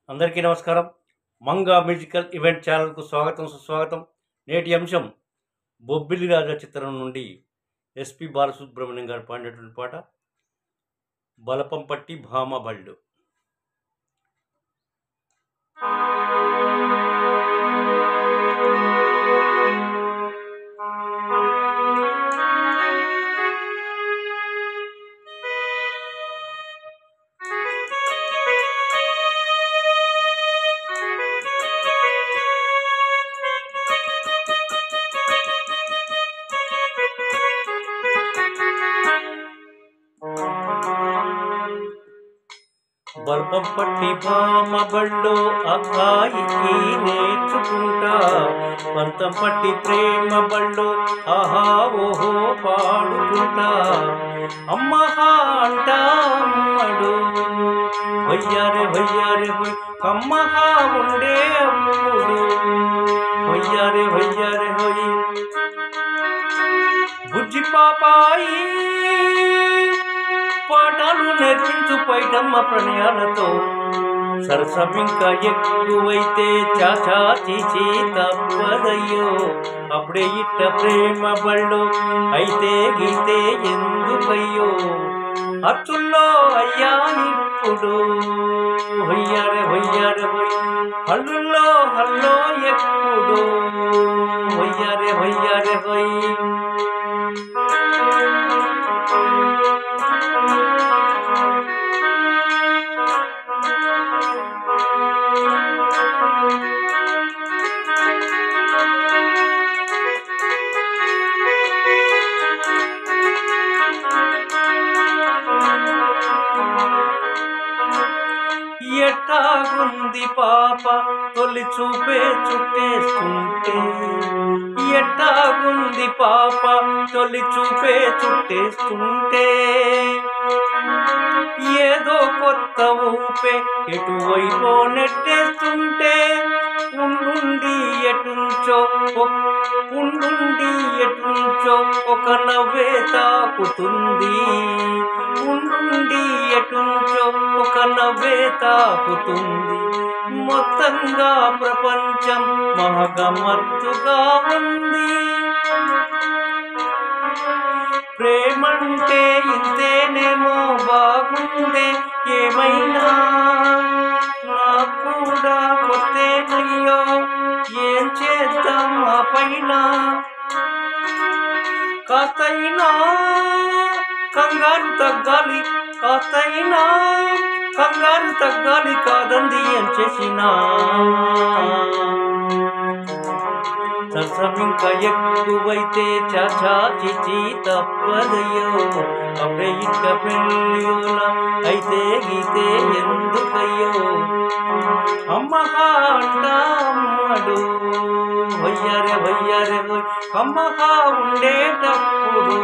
అందరికీ నమస్కారం. Manga musical event ఛానల్కు స్వాగతం, సుస్వాగతం. నేటి అంశం బొబ్బిలి రాజా చిత్రం నుండి ఎస్పి బాలసుబ్రహ్మణ్యం గారు పాడినటువంటి పాట బలపంపట్టి భామ బళ్ళు. బల్పం పట్టి భామ బళ్ళు అక్కాయి నేర్చుకుంటా, పంతం పట్టి ప్రేమ బళ్ళు ఆహా ఓహో పాడుకుంటా. అమ్మహా అంటా అమ్మడు వయ్యారే వయ్యారే హొయ్, కమ్మహా ఉండే అమ్ముడు వయ్యారే వయ్యారే హొయ్. బుజ్జి పాపాయి పాఠాలు నేర్పించు పైటమ్మ ప్రణయాలతో, సరసమింకా ఎక్కువైతే చాచా చీచి తప్పదయ్యో. అప్పుడే ఇట్ట ప్రేమ బళ్ళు అయితే గీతే ఎందుకయ్యో. అచ్చుల్లో అయ్యా ఇప్పుడు హొయ్యారే హొయ్యారే హొయ్, హల్లుల్లో హల్లో ఎప్పుడు హొయ్యారే హొయ్యారే హొయ్. ఎట్టాగుంది పాప తొలి చూపే చుట్టేస్తుంటే, ఎట్టాగుంది పాప తొలి చూపే చుట్టేస్తుంటే. ఏదో కొత్త ఊపే ఎటువైపో నెట్టేస్తుంటే, ఉండుండి ఎటుంచో ఉండుండి ఎటుంచో ఒక నవ్వే తాకుతుంది. ఉండుండి ఎటుంచో ఒక నవ్వే తాకుతుంది. మొత్తంగా ప్రపంచం మహగమ్మత్తుగా ఉంది. ప్రేమంటే ఇంతేనేమో బాగుందే, ఏమైనా నాకు కూడా కొత్తేనయ్యో. ఏం చేద్దాం ఆ పైన, కాస్తైనా కంగారు తగ్గాలి, కాస్తైనా కంగారు తగ్గాలి. కాదంది ఏం చేసినా సరసమింకా ఎక్కువైతే చాచా చిచి తప్పదయ్యో. అప్పుడే ఇక్క పెళ్ళియోల అయితే గీతే ఎందుకయ్యో. అమ్మహా అంటా అమ్మడు వయ్యారే వయ్యారే హొయ్, అమ్మహా ఉండేటప్పుడు.